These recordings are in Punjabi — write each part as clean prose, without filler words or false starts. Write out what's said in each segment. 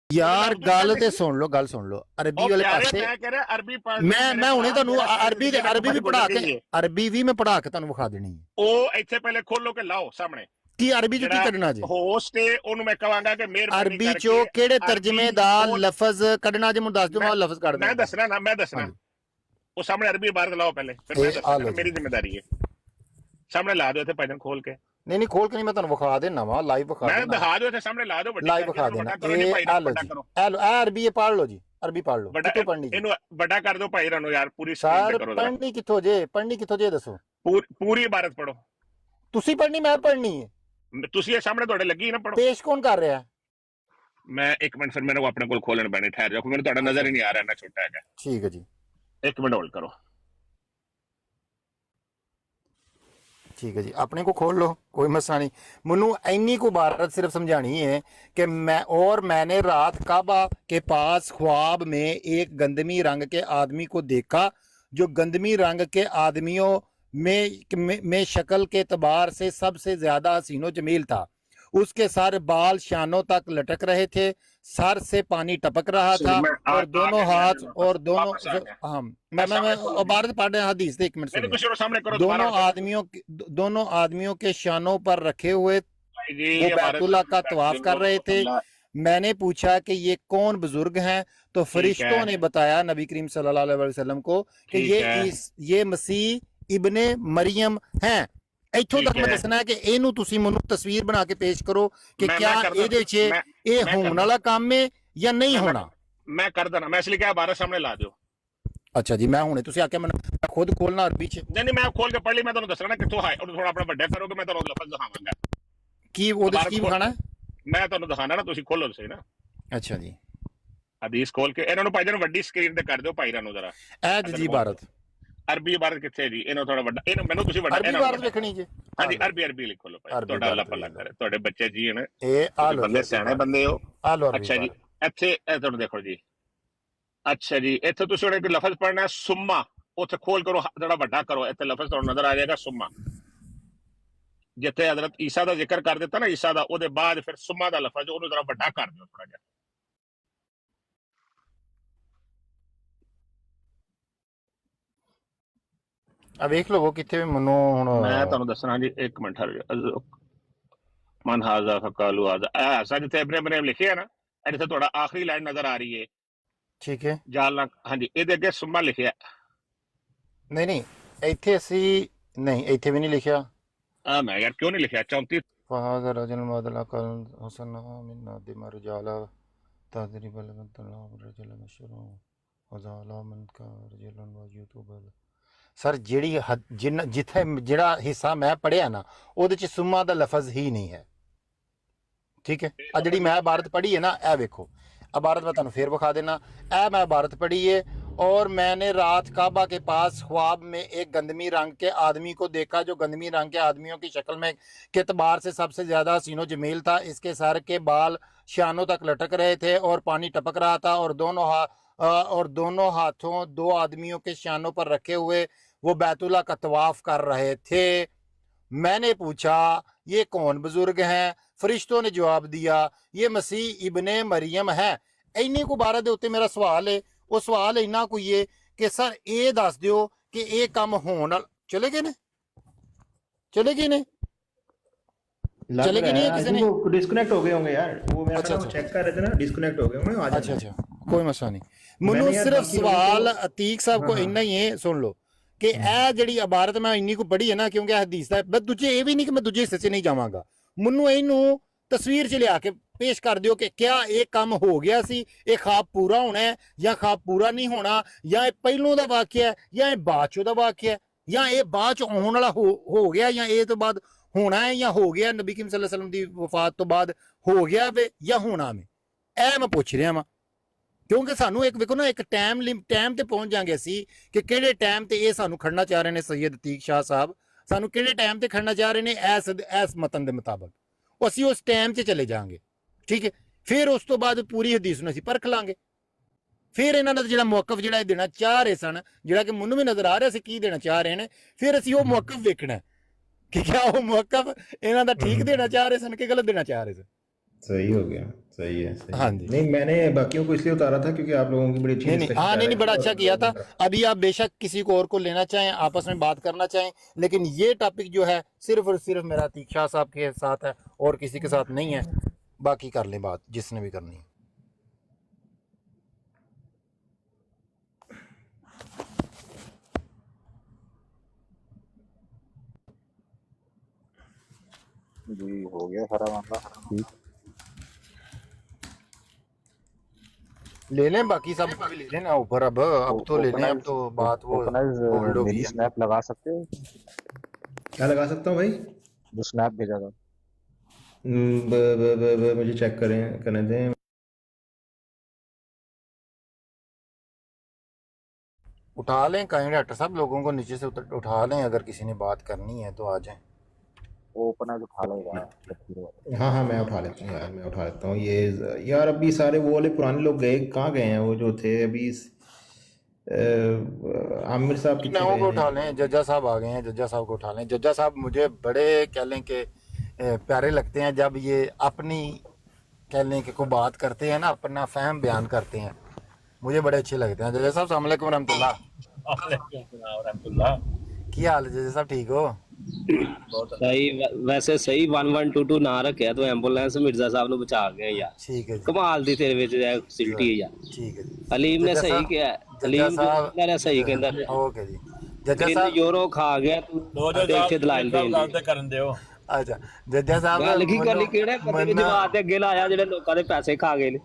ਯਾਰ ਗੱਲ ਸੁਣ ਲਓ ਅਰਬੀ ਵਾਲੇ ਪਾਸੇ ਮੈਂ ਕਹਿ ਰਿਹਾ ਅਰਬੀ ਪੜ੍ਹ ਮੈਂ ਹੁਣੇ ਤੁਹਾਨੂੰ ਅਰਬੀ ਵੀ ਪੜ੍ਹਾ ਕੇ ਅਰਬੀ ਵੀ ਮੈਂ ਪੜ੍ਹਾ ਕੇ ਤੁਹਾਨੂੰ ਵਿਖਾ ਦੇਣੀ ਹੈ। ਉਹ ਇੱਥੇ ਪਹਿਲੇ ਖੋਲੋ ਕੇ ਲਾਓ ਸਾਹਮਣੇ ਕੀ ਅਰਬੀ ਚ ਕੀ ਕੱਢਣਾ ਜੀ? ਹੋਸਟ ਹੈ ਉਹਨੂੰ ਮੈਂ ਕਹਾਂਗਾ ਕਿ ਮਿਹਰਬਾਨੀ ਅਰਬੀ ਚੋਂ ਕਿਹੜੇ ਤਰਜਮੇ ਦਾ ਲਫ਼ਜ਼ ਕੱਢਣਾ ਜੀ? ਮੈਨੂੰ ਦੱਸ ਦਿਓ, ਮੈਂ ਲਫ਼ਜ਼ ਕੱਢ ਦਿੰਦਾ। ਮੈਂ ਦੱਸਣਾ ਉਹ ਸਾਹਮਣੇ ਅਰਬੀ ਇਬਾਰਤ ਲਾਓ ਪਹਿਲੇ, ਫਿਰ ਮੈਂ ਦੱਸਣਾ, ਮੇਰੀ ਜ਼ਿੰਮੇਵਾਰੀ ਹੈ। ਸਾਹਮਣੇ ਲਾ ਦਿਓ ਇੱਥੇ ਭਾਈਜਾਨ ਖੋਲ ਕੇ। ਨਹੀਂ ਖੋਲ ਕੇ ਨਹੀਂ, ਮੈਂ ਤੁਹਾਨੂੰ ਵਿਖਾ ਦੇਣਾ ਵਾ, ਲਾਈਵ ਵਿਖਾ ਦੇਣਾ। ਮੈਂ ਦਿਖਾ ਦਿਓ ਇੱਥੇ ਸਾਹਮਣੇ ਲਾ ਦਿਓ, ਲਾਈਵ ਵਿਖਾ ਦੇਣਾ। ਇਹ ਅਰਬੀ ਇਹ ਪੜ੍ਹ ਲਓ ਜੀ, ਅਰਬੀ ਪੜ੍ਹ ਲਓ। ਕਿੱਥੋਂ ਪੜ੍ਹਨੀ? ਇਹਨੂੰ ਵੱਡਾ ਕਰ ਦਿਓ ਭਾਈ ਰਾਨੋ ਯਾਰ, ਪੂਰੀ ਸਰ ਪੜ੍ਹਨੀ ਕਿੱਥੋਂ ਜੇ? ਪੜ੍ਹਨੀ ਕਿੱਥੋਂ ਜੇ ਦੱਸੋ? ਪੂਰੀ ਇਬਾਰਤ ਪੜ੍ਹੋ। ਤੁਸੀਂ ਪੜ੍ਹਨੀ ਮੈਂ ਪੜ੍ਹਨੀ ਹੈ? ਤੁਸੀਂ ਇਹ ਸਾਹਮਣੇ ਤੁਹਾਡੇ ਲੱਗੀ ਨਾ, ਪੜ੍ਹੋ। ਪੇਸ਼ ਕੌਣ ਕਰ ਰਿਹਾ? ਮੈਂ ਇੱਕ ਮਿੰਟ, ਫਿਰ ਮੈਨੂੰ ਆਪਣੇ ਕੋਲ ਖੋਲਣ ਪੈਣੇ, ਠਹਿਰ ਜਾਓ, ਮੈਨੂੰ ਤੁਹਾਡਾ ਨਜ਼ਰ ਹੀ ਨਹੀਂ ਆ ਰਿਹਾ, ਇੰਨਾ ਛੋਟਾ ਹੈਗਾ। ਠੀਕ ਹੈ ਜੀ, ਇੱਕ ਮਿੰਟ ਹੋਲਡ ਕਰੋ। ठीक है जी, अपने को खोल लो, कोई मसला नहीं। मनु इन्नी को इबारत सिर्फ समझानी है कि मैंने रात काबा के पास ख्वाब में एक गंदमी रंग के आदमी को देखा, जो गंदमी रंग के आदमियों में शक्ल के एतबार से सबसे ज्यादा हसीनो जमील था। उसके सर बाल शानों तक लटक रहे थे, सर से पानी टपक रहा था, और दोनों हाथ और दोनों मैं इबारत पढ़ रहा हदीस से, एक मिनट सुनिए। दोनों आदमियों के शानों पर रखे हुए वो बैतुल्लाह का तवाफ कर रहे थे। मैंने पूछा कि ये कौन बुजुर्ग हैं, तो फरिश्तों ने बताया नबी करीम सल्लल्लाहु अलैहि वसल्लम को कि ये मसीह इब्ने मरियम हैं। ਇੱਥੋਂ ਤੱਕ ਮੈਂ ਦੱਸਣਾ ਹੈ ਕਿ ਇਹਨੂੰ ਤੁਸੀਂ ਮੈਨੂੰ ਤਸਵੀਰ ਬਣਾ ਕੇ ਪੇਸ਼ ਕਰੋ ਕਿ ਕਿਆ ਇਹਦੇ ਵਿੱਚ ਇਹ ਹੋਣ ਵਾਲਾ ਕੰਮ ਹੈ ਜਾਂ ਨਹੀਂ ਹੋਣਾ। ਮੈਂ ਕਰ ਦੇਣਾ, ਮੈਂ ਇਸ ਲਈ ਕਿਹਾ ਬਾਰੇ ਸਾਹਮਣੇ ਲਾ ਦਿਓ। ਅੱਛਾ ਜੀ, ਮੈਂ ਹੁਣੇ ਤੁਸੀਂ ਆਖਿਆ ਮੈਨੂੰ ਖੁਦ ਖੋਲਣਾ ਅਰਬੀ ਚ? ਨਹੀਂ ਮੈਂ ਖੋਲ ਕੇ ਪੜ੍ਹ ਲਈ, ਮੈਂ ਤੁਹਾਨੂੰ ਦੱਸਣਾ ਕਿੱਥੋਂ ਹੈ। ਉਹਨੂੰ ਥੋੜਾ ਆਪਣਾ ਵੱਡਾ ਕਰੋਗੇ, ਮੈਂ ਤੁਹਾਨੂੰ ਲਫ਼ਜ਼ ਦਿਖਾਵਾਂਗਾ। ਕੀ ਉਹਦੇ ਚ ਕੀ ਵਿਖਾਣਾ? ਮੈਂ ਤੁਹਾਨੂੰ ਦਿਖਾਣਾ ਨਾ, ਤੁਸੀਂ ਖੋਲੋ ਤੁਸੀਂ ਨਾ। ਅੱਛਾ ਜੀ, ਹਦੀਸ ਖੋਲ ਕੇ ਇਹਨਾਂ ਨੂੰ ਭਾਈ ਜਾਨ ਵੱਡੀ ਸਕਰੀਨ ਤੇ ਕਰ ਦਿਓ ਭਾਈ ਰਾਨੋ ਜ਼ਰਾ। ਇਹ ਜੀ ਇਬਾਰਤ ਅਰਬੀ ਇਬਾਰਤ ਕਿੱਥੇ ਜੀ? ਇਹਨੂੰ ਥੋੜਾ ਵੱਡਾ, ਇਹਨੂੰ ਮੈਨੂੰ ਤੁਸੀਂ ਵੱਡਾ ਅਰਬੀ ਇਬਾਰਤ ਵੇਖਣੀ ਜੀ। ਹਾਂਜੀ ਅਰਬੀ ਲਿਖੋ ਲੋ ਭਾਈ, ਤੁਹਾਡਾ ਅੱਲਾ ਭਲਾ ਕਰੇ। ਤੁਹਾਡੇ ਬੱਚੇ ਜੀ ਹਨ, ਇਹ ਆ ਲੋ, ਬੰਦੇ ਸਿਆਣੇ ਬੰਦੇ ਹੋ। ਆ ਲੋ ਅੱਛਾ ਜੀ, ਇੱਥੇ ਇਹ ਤੁਹਾਨੂੰ ਦੇਖੋ ਜੀ। ਅੱਛਾ ਜੀ, ਇੱਥੇ ਤੁਸੀਂ ਹੁਣ ਇੱਕ ਲਫ਼ਜ਼ ਪੜ੍ਹਨਾ ਹੈ ਸੁਮਾ, ਉੱਥੇ ਖੋਲ ਕਰੋ, ਥੋੜਾ ਵੱਡਾ ਕਰੋ, ਇੱਥੇ ਲਫ਼ਜ਼ ਤੁਹਾਨੂੰ ਨਜ਼ਰ ਆ ਜਾਏਗਾ ਸੁਮਾ। ਜਿੱਥੇ ਹਜ਼ਰਤ ਈਸਾ ਦਾ ਜ਼ਿਕਰ ਕਰ ਦਿੱਤਾ ਨਾ, ਈਸਾ ਦਾ, ਉਹਦੇ ਬਾਅਦ ਫਿਰ ਸੁਮਾ ਦਾ ਲਫ਼ਜ਼, ਉਹਨੂੰ ਜ਼ਰਾ ਵੱਡਾ ਕਰ ਦਿਓ ਥੋੜਾ ਜਿਹਾ। ਆ ਵੇਖ ਲਵੋ ਕਿੱਥੇ ਮੈਨੂੰ ਹੁਣ ਮੈਂ ਤੁਹਾਨੂੰ ਦੱਸਣਾ ਜੀ, ਇੱਕ ਮਿੰਟ ਹਰ ਮਨ ਹਾਜ਼ਾ ਫਕਾਲੂ ਹਾਜ਼ਾ, ਐਸਾ ਜਿੱਥੇ ਇਬਨ ਮਰੀਮ ਲਿਖਿਆ ਨਾ, ਇੱਥੇ ਤੁਹਾਡਾ ਆਖਰੀ ਲਾਈਨ ਨਜ਼ਰ ਆ ਰਹੀ ਹੈ। ਠੀਕ ਹੈ ਜਾਲਨਾ, ਹਾਂਜੀ ਇਹਦੇ ਅੱਗੇ ਸੁਮਾ ਲਿਖਿਆ। ਨਹੀਂ ਇੱਥੇ ਅਸੀਂ ਨਹੀਂ, ਇੱਥੇ ਵੀ ਨਹੀਂ ਲਿਖਿਆ। ਮੈਂ ਯਾਰ ਕਿਉਂ ਨਹੀਂ ਲਿਖਿਆ? 34 فهذا رجل مادلا قال حسنها من نادم رجالا تدريب لمن طلاب رجل مشهور وزالا من کا رجل ويوتيوب। ਸਰ ਜਿਹੜੀ ਜਿੱਥੇ ਜਿਹੜਾ ਹਿੱਸਾ ਮੈਂ ਪੜ੍ਹਿਆ ਨਾ, ਉਹਦੇ ਚ ਸੁਮਾ ਦਾ ਲਫ਼ਜ਼ ਹੀ ਨਹੀਂ ਹੈ। ਠੀਕ ਹੈ, ਆ ਜਿਹੜੀ ਮੈਂ ਇਬਾਰਤ ਪੜ੍ਹੀ ਹੈ ਨਾ, ਇਹ ਵੇਖੋ इबारत मैं तुहानू फिर विखा देना। ए मैं इबारत पढ़ी है, और मैंने रात काबा के पास ख्वाब में एक गंदमी रंग के आदमी को देखा, जो गंदमी रंग के आदमियों की शक्ल में के एतबार से सबसे ज़्यादा हसीनो जमील था। इसके सर के बाल शानों तक लटक रहे थे और पानी टपक रहा था, और दोनों हाथों दो आदमियों के शानों पर रखे हुए वो बैतुल्लाह का तवाफ कर रहे थे। मैंने पूछा ये कौन बुजुर्ग हैं? फरिश्तों ने जवाब दिया ये मसीह इब्ने मरियम है। इन्नी को बारे दे उत्ते मेरा सवाल है, वो सवाल इन्ना कोई है कि सर ये दस दियो कि ये काम होने चले गए ने, चले गए ने, चले गए नहीं किसी ने, डिस्कनेक्ट हो गए होंगे यार। वो मैं चेक कर रहे थे ना, डिस्कनेक्ट हो गए होंगे। अच्छा कोई मसला नहीं। मनु सिर्फ सवाल अतीक साहब को इन्ना ही है, सुन लो कि ਇਹ ਜਿਹੜੀ ਇਬਾਰਤ ਮੈਂ ਇੰਨੀ ਕੋ ਪੜ੍ਹੀ ਹੈ ਨਾ, ਕਿਉਂਕਿ ਹਦੀਸ ਦਾ ਮੈਂ ਦੂਜੇ ਇਹ ਵੀ ਨਹੀਂ ਕਿ ਮੈਂ ਦੂਜੇ ਹਿੱਸੇ 'ਚ ਨਹੀਂ ਜਾਵਾਂਗਾ। ਮੈਨੂੰ ਇਹਨੂੰ ਤਸਵੀਰ 'ਚ ਲਿਆ ਕੇ ਪੇਸ਼ ਕਰ ਦਿਓ ਕਿ ਕਿਆ ਇਹ ਕੰਮ ਹੋ ਗਿਆ ਸੀ, ਇਹ ਖਾਬ ਪੂਰਾ ਹੋਣਾ ਹੈ ਜਾਂ ਖਾਬ ਪੂਰਾ ਨਹੀਂ ਹੋਣਾ, ਜਾਂ ਇਹ ਪਹਿਲੋਂ ਦਾ ਵਾਕਿਆ ਹੈ ਜਾਂ ਇਹ ਬਾਅਦ 'ਚੋਂ ਦਾ ਵਾਕਿਆ ਹੈ, ਜਾਂ ਇਹ ਬਾਅਦ 'ਚ ਆਉਣ ਵਾਲਾ ਹੋ ਗਿਆ, ਜਾਂ ਇਹ ਤੋਂ ਬਾਅਦ ਹੋਣਾ ਹੈ, ਜਾਂ ਹੋ ਗਿਆ ਨਬੀ ਕਰੀਮ ਸੱਲੱਲਾਹੁ ਅਲੈहि ਵਸੱਲਮ ਦੀ ਵਫਾਤ ਤੋਂ ਬਾਅਦ ਹੋ ਗਿਆ ਵੇ ਜਾਂ ਹੋਣਾ ਵੇ। ਇਹ ਮੈਂ ਪੁੱਛ ਰਿਹਾ ਵਾਂ, ਕਿਉਂਕਿ ਸਾਨੂੰ ਇੱਕ ਵੇਖੋ ਨਾ, ਇੱਕ ਟਾਈਮ ਤੇ ਪਹੁੰਚ ਜਾਂਗੇ ਅਸੀਂ ਕਿ ਕਿਹੜੇ ਟਾਈਮ ਤੇ ਇਹ ਸਾਨੂੰ ਖੜਨਾ ਚਾਹ ਰਹੇ ਨੇ ਸੈयद ਅਤੀਕ ਸ਼ਾਹ ਸਾਹਿਬ, ਸਾਨੂੰ ਕਿਹੜੇ ਟਾਈਮ ਤੇ ਖੜਨਾ ਚਾਹ ਰਹੇ ਨੇ ਇਸ ਮਤਨ ਦੇ ਮੁਤਾਬਕ, ਅਸੀਂ ਉਸ ਟਾਈਮ 'ਚ ਚਲੇ ਜਾਵਾਂਗੇ। ਠੀਕ ਹੈ, ਫਿਰ ਉਸ ਤੋਂ ਬਾਅਦ ਪੂਰੀ ਹਦੀਸ ਨੂੰ ਅਸੀਂ ਪਰਖ ਲਾਂਗੇ। ਫਿਰ ਇਹਨਾਂ ਦਾ ਜਿਹੜਾ ਮੌਕਫ ਜਿਹੜਾ ਇਹ ਦੇਣਾ ਚਾਹ ਰਹੇ ਸਨ, ਜਿਹੜਾ ਕਿ ਮੈਨੂੰ ਵੀ ਨਜ਼ਰ ਆ ਰਿਹਾ ਸੀ ਕੀ ਦੇਣਾ ਚਾਹ ਰਹੇ ਨੇ, ਫਿਰ ਅਸੀਂ ਉਹ ਮੌਕਫ ਵੇਖਣਾ ਕਿ ਕਿਆ ਉਹ ਮੌਕਫ ਇਹਨਾਂ ਦਾ ਠੀਕ ਦੇਣਾ ਚਾਹ ਰਹੇ ਸਨ ਕਿ ਗਲਤ ਦੇਣਾ ਚਾਹ ਰਹੇ ਸਨ। सही हो गया, सही है, सही हाँ है। जी। नहीं, मैंने बाकियों को इसलिए उतारा था क्योंकि आप लोगों की बड़ी अच्छी नहीं नहीं, डिस्कशन हाँ जा नहीं नहीं, रही बड़ा थी अच्छा और किया था। लोग अभी आप बेशक किसी को और को लेना चाहें, आपस में बात करना चाहें, लेकिन ये टॉपिक जो है सिर्फ और सिर्फ मेरा अतीक शाह साहब के साथ है और किसी के साथ नहीं है। बाकी कर लें बात जिसने भी करनी है। जी हो गया सारा मामला ठीक। ले लें बाकी सब भी ले लें ना ऊपर। अब तो ले लें, अब तो बात वो ओपनर्स बोल्ड हो गई मेरी है। स्नैप लगा सकते हो? क्या लगा सकता हूँ भाई? जो स्नैप भेजा था। मुझे चेक करने दें। उठा लें कहीं डॉक्टर साहब, लोगों को नीचे से उठा लें, अगर किसी ने बात करनी है तो आ जाएं। ओपनर उठा लेगा लकीर वाला। हाँ हाँ, मैं उठा लेता हूँ यार, मैं उठा लेता हूँ ये। यार अभी सारे वो वाले पुराने लोग गए, कहाँ गए हैं वो जो थे अभी? आमिर साहब पीछे नवों गए को हैं। उठा लें, जज्जा साहब आ गए हैं, जज्जा साहब को उठा लें। जज्जा साहब मुझे बड़े कह लें कि प्यारे लगते हैं जब ये अपनी कह लें कि कोई बात करते हैं ना, अपना फहम बयान करते हैं, मुझे बड़े अच्छे लगते हैं। जज्जा साहब अस्सलाम वालेकुम रहमतुल्लाह। की हाल है जज्जा साहब, ठीक हो? ਸਹੀ ਵੈਸੇ ਸਹੀ 1122 ਨਾ ਰੱਖਿਆ ਤੂੰ ਐਂਬੂਲੈਂਸ ਮਿਰਜ਼ਾ ਸਾਹਿਬ ਨੂੰ ਬਚਾ ਗਿਆ ਯਾਰ। ठीक है जी, ਕਮਾਲ ਦੀ ਤੇਰੇ ਵਿੱਚ ਇਹ ਫੈਸਿਲਿਟੀ ਹੈ ਯਾਰ। ठीक है जी। ਅਲੀਮ ਨੇ जज्जा ਸਹੀ साहब, ਕਿਹਾ, जज्जा ਅਲੀਮ ਜੋ साहब, ਕਹਿੰਦਾ ਸਹੀ ਕਹਿੰਦਾ ਪਿਆ। ओके जी। जज्जा 3 साहब, ਯੂਰੋ ਖਾ ਗਿਆ ਤੂੰ ਤੇ ਇੱਥੇ ਦਲਾਲ ਦੇਣ ਦੀ ਕਰਨ ਦਿਓ। अच्छा जज्जा साहब ਗੱਲ ਕੀ ਕਰਨੀ, ਕਿਹੜੇ ਬੰਦੇ ਨੇ मन्ना- ਜਵਾਬ ਤੇ ਅੱਗੇ ਲਾਇਆ ਜਿਹੜੇ ਲੋਕਾਂ ਦੇ ਪੈਸੇ ਖਾ ਗਏ ਨੇ।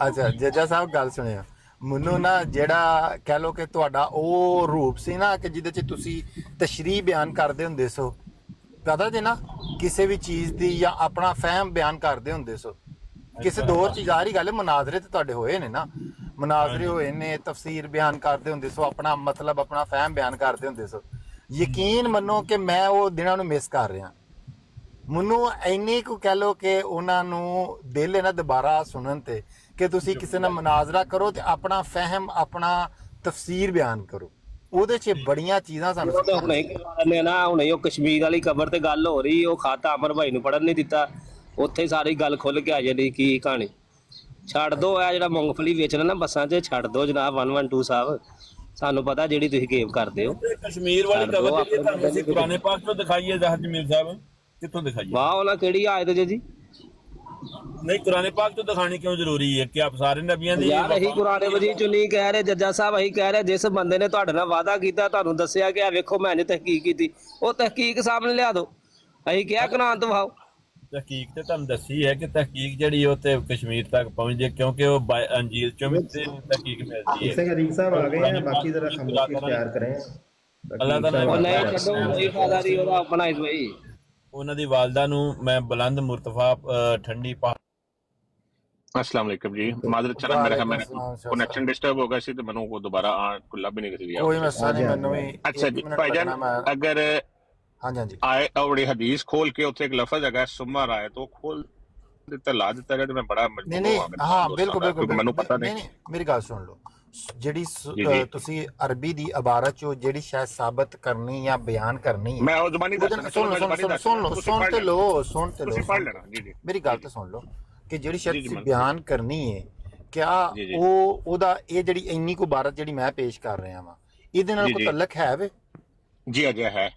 ਅੱਛਾ ਜੱਜਾ ਸਾਹਿਬ ਗੱਲ ਸੁਣਿਓ, ਮੈਨੂੰ ਨਾ ਜਿਹੜਾ ਕਹਿ ਲੋ ਕਿ ਤੁਹਾਡਾ ਉਹ ਰੂਪ ਸੀ ਨਾ ਕਿ ਜਿਹਦੇ ਚ ਤੁਸੀਂ ਤਸ਼ਰੀਹ ਬਿਆਨ ਕਰਦੇ ਹੁੰਦੇ ਸੋ, ਪਤਾ ਜੇ ਨਾ ਕਿਸੇ ਵੀ ਚੀਜ਼ ਦੀ ਜਾਂ ਆਪਣਾ ਫਹਿਮ ਬਿਆਨ ਕਰਦੇ ਹੁੰਦੇ ਸੋ। ਕਿਸੇ ਦੌਰ ਚ ਜ਼ਾਹਰੀ ਗੱਲ ਹੈ, ਮੁਨਾਜ਼ਰੇ ਤੇ ਤੁਹਾਡੇ ਹੋਏ ਨੇ ਨਾ, ਮੁਨਾਜ਼ਰੇ ਹੋਏ ਨੇ, ਤਫਸੀਰ ਬਿਆਨ ਕਰਦੇ ਹੁੰਦੇ ਸੋ, ਆਪਣਾ ਮਤਲਬ ਆਪਣਾ ਫਹਿਮ ਬਿਆਨ ਕਰਦੇ ਹੁੰਦੇ ਸੋ। ਯਕੀਨ ਮੰਨੋ ਕਿ ਮੈਂ ਉਹ ਦਿਨਾਂ ਨੂੰ ਮਿਸ ਕਰ ਰਿਹਾ। ਮੈਨੂੰ ਇੰਨੀ ਕੁ ਕਹਿ ਲੋ ਕਿ ਉਹਨਾਂ ਨੂੰ ਦਿਲ ਹੈ ਨਾ ਦੁਬਾਰਾ ਸੁਣਨ ਤੇ ਕਿ ਤੁਸੀਂ ਕਿਸੇ ਨਾਲ ਮੁਨਾਜ਼ਰਾ ਕਰੋ ਤੇ ਆਪਣਾ ਫਹਿਮ ਆਪਣਾ ਤਫਸੀਰ ਬਿਆਨ ਕਰੋ, ਉਹਦੇ 'ਚ ਬੜੀਆਂ ਚੀਜ਼ਾਂ ਸਾਨੂੰ ਉਹ ਤਾਂ ਹੁਣੇ ਹੀ ਕਰਵਾ ਲੈਂਦੇ ਆ ਨਾ, ਹੁਣੇ ਉਹ ਕਸ਼ਮੀਰ ਵਾਲੀ ਖਬਰ ਤੇ ਗੱਲ ਹੋ ਰਹੀ, ਉਹ ਖਾਤਾ ਅਮਰ ਭਾਈ ਨੂੰ ਪੜਨ ਨਹੀਂ ਦਿੱਤਾ, ਉੱਥੇ ਸਾਰੀ ਗੱਲ ਖੁੱਲ ਕੇ ਆ ਜਾਂਦੀ ਕੀ ਕਹਾਣੀ। ਛੱਡ ਦੋ ਆ ਜਿਹੜਾ ਮੂੰਗਫਲੀ ਵੇਚਣਾ ਨਾ ਬੱਸਾਂ 'ਚ, ਛੱਡ ਦੋ ਜਨਾਬ 112 ਸਾਹਿਬ, ਸਾਨੂੰ ਪਤਾ ਜਿਹੜੀ ਤੁਸੀਂ ਗੇਮ ਕਰਦੇ ਹੋ। ਕਸ਼ਮੀਰ ਵਾਲੀ ਖਬਰ ਜਿਹੜੀ ਤੁਹਾਨੂੰ ਅਸੀਂ ਕੁਰਾਨੇ ਪਾਕ ਤੋਂ ਦਿਖਾਈਏ ਜ਼ahir ਜਮੀਲ ਸਾਹਿਬ, ਕਿੱਥੋਂ ਦਿਖਾਈਏ? ਵਾਹ ਉਹਨਾਂ ਕਿਹੜੀ ਆਇਤ ਜੀ? ਨਹੀਂ ਕੁਰਾਨੇ ਪਾਕ ਤੋਂ ਦਿਖਾਣੀ ਕਿਉਂ ਜ਼ਰੂਰੀ ਹੈ ਕਿ ਆਪ ਸਾਰੇ ਨਬੀਆਂ ਦੀ ਯਾਰ ਅਸੀਂ ਕੁਰਾਨੇ ਮਜੀਦ ਚ ਨਹੀਂ ਕਹਿ ਰਹੇ ਜੱਜਾ ਸਾਹਿਬ, ਅਸੀਂ ਕਹਿ ਰਹੇ ਜਿਸ ਬੰਦੇ ਨੇ ਤੁਹਾਡੇ ਨਾਲ ਵਾਅਦਾ ਕੀਤਾ, ਤੁਹਾਨੂੰ ਦੱਸਿਆ ਕਿ ਆ ਵੇਖੋ ਮੈਂ ਨੇ ਤਹਿਕੀਕ ਕੀਤੀ, ਉਹ ਤਹਿਕੀਕ ਸਾਹਮਣੇ ਲਿਆ ਦਿਓ। ਅਸੀਂ ਕਿਹਾ ਕਨਾਨ ਦਿਖਾਓ। ਤਹਿਕੀਕ ਤੇ ਤੁਹਾਨੂੰ ਦੱਸੀ ਹੈ ਕਿ ਤਹਿਕੀਕ ਜਿਹੜੀ ਉਹ ਤੇ ਕਸ਼ਮੀਰ ਤੱਕ ਪਹੁੰਚ ਜੇ, ਕਿਉਂਕਿ ਉਹ ਅੰਜੀਲ ਚੋਂ ਵੀ ਤੇ ਤਹਿਕੀਕ ਮਿਲਦੀ इससे है। अरीक साहब आ गए हैं, बाकी जरा खामोशी इख्तियार करें। अल्लाह ताला ਉਹ ने ਨਹੀਂ ਛੱਡੋ, ਕੋਈ ਫਾਇਦਾ ਨਹੀਂ ਉਹਦਾ ਆਪਣਾ ਇਸ ਬਈ। ਉਹਨਾਂ ਦੀ ਵਾਲਦਾ ਨੂੰ ਮੈਂ ਬੁਲੰਦ ਮੁਰਤਫਾ ਠੰਡੀ ਪਹਾੜ। अस्सलाम वालेकुम जी, माजरत चाहना मेरा वालेकुम मेरा अस्सलाम, शाह कनेक्शन डिस्टर्ब हो गया सी तो मैंने वो दोबारा लभ ही नहीं दिया। ਕੋਈ ਮਸਲਾ ਨਹੀਂ, ਮੈਨੂੰ ਵੀ अच्छा जी भाईजान, अगर ਹਾਂਜੀ ਹਾਂਜੀ आए और हदीस खोल के उत्थे एक लफ्ज है सुम्मा राय तो खोल ਦਿੱਤਾ ਲਾ ਦਿੱਤਾ ਜਾਏ ਤੇ ਮੈਂ ਬੜਾ ਨਹੀਂ ਮਜਬੂਰ ਨਹੀਂ, ਹੋਵਾਂਗਾ ਹਾਂ ਬਿਲਕੁਲ ਬਿਲਕੁਲ ਕਿਉਂਕਿ ਮੈਨੂੰ ਪਤਾ ਨਹੀਂ ਨਹੀਂ। ਨਹੀਂ, ਮੇਰੀ ਗੱਲ ਸੁਣ ਲਓ। ਜਿਹੜੀ ਜੀ, ਜੀ। ਤੁਸੀਂ ਅਰਬੀ ਦੀ ਇਬਾਰਤ ਚੋਂ ਜਿਹੜੀ ਸ਼ਾਇਦ ਸਾਬਤ ਕਰਨੀ ਜਾਂ ਬਿਆਨ ਕਰਨੀ ਹੈ, ਮੈਂ ਉਹ ਜ਼ਬਾਨੀ ਉਹਦੇ ਦੱਸਣਾ ਨਾਲ ਸੁਣ ਲਓ, ਸੁਣ ਤੇ ਲਓ, ਸੁਣ ਤੇ ਤੁਸੀਂ ਲਓ, ਪੜ੍ਹ ਲੈਣਾ। ਜੀ ਜੀ ਮੇਰੀ ਗੱਲ ਤਾਂ ਸੁਣ ਲਓ ਕਿ ਜਿਹੜੀ ਸ਼ਾਇਦ ਜੀ, ਜੀ, ਤੁਸੀਂ ਮੈਂ- ਬਿਆਨ ਕਰਨੀ ਹੈ, ਕਿਆ ਜੀ, ਜੀ। ਉਹਦਾ ਇਹ ਜਿਹੜੀ ਇੰਨੀ ਕੁ ਇਬਾਰਤ ਜਿਹੜੀ ਮੈਂ ਪੇਸ਼ ਕਰ ਰਿਹਾ ਵਾਂ, ਇਹਦੇ ਨਾਲ ਜੀ, ਕੋਈ ਜੀ। ਤਲਕ ਹੈ ਵੇ? ਜੀ ਅਜੇ ਹੈ।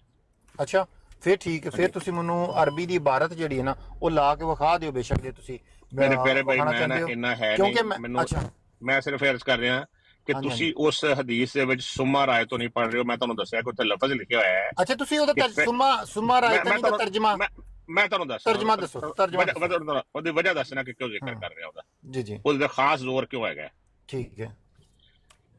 ਅੱਛਾ ਫਿਰ ਠੀਕ ਹੈ, ਫਿਰ ਤੁਸੀਂ ਮੈਨੂੰ ਅਰਬੀ ਦੀ ਇਬਾਰਤ ਜਿਹੜੀ ਹੈ ਨਾ ਉਹ ਲਾ ਕੇ ਵਿਖਾ ਦਿਓ ਬੇਸ਼ੱਕ, ਜੇ ਤੁਸੀਂ ਮੇਰੇ ਪਿਆਰੇ ਭਾਈ ਵਿਖਾਉਣਾ ਮੈਂ ਨਾ ਚਾਹੁੰਦੇ ਹੋ। ਇੰਨਾ ਹੈ ਕਿਉਂਕਿ ਨਹੀਂ ਮੈਨੂੰ, ਅੱਛਾ ਮੈਂ ਸਿਰਫ ਅਰਜ਼ ਕਰ ਰਿਹਾ ਕਿ ਹਾਂਜੀ, ਤੁਸੀਂ ਉਸ ਹਦੀਸ ਦੇ ਵਿੱਚ ਸੁਮਾ ਰਾਏ ਤੋਂ ਨਹੀਂ ਪੜ੍ਹ ਰਹੇ ਹੋ। ਮੈਂ ਤੁਹਾਨੂੰ ਦੱਸਿਆ ਕਿ ਉੱਥੇ ਲਫ਼ਜ਼ ਲਿਖਿਆ ਹੋਇਆ ਹੈ। ਅੱਛਾ ਤੁਸੀਂ ਉਹਦਾ ਕਿ ਫਿਰ- ਸੁਮਾ ਰਾਇਤਾਨੀ ਦਾ ਤਰਜਮਾ ਮੈਂ ਤੁਹਾਨੂੰ ਦੱਸ ਤਰਜਮਾ ਦੱਸੋ, ਤਰਜਮਾ ਦੱਸੋ। ਉਹਦੀ ਵਜ੍ਹਾ ਦੱਸਣਾ ਕਿ ਕਿਉਂ ਜ਼ਿਕਰ ਕਰ ਰਿਹਾ ਉਹਦਾ, ਜੀ ਜੀ ਉਹਦਾ ਖਾਸ ਜ਼ੋਰ ਕਿਉਂ ਹੈਗਾ। ਠੀਕ ਹੈ।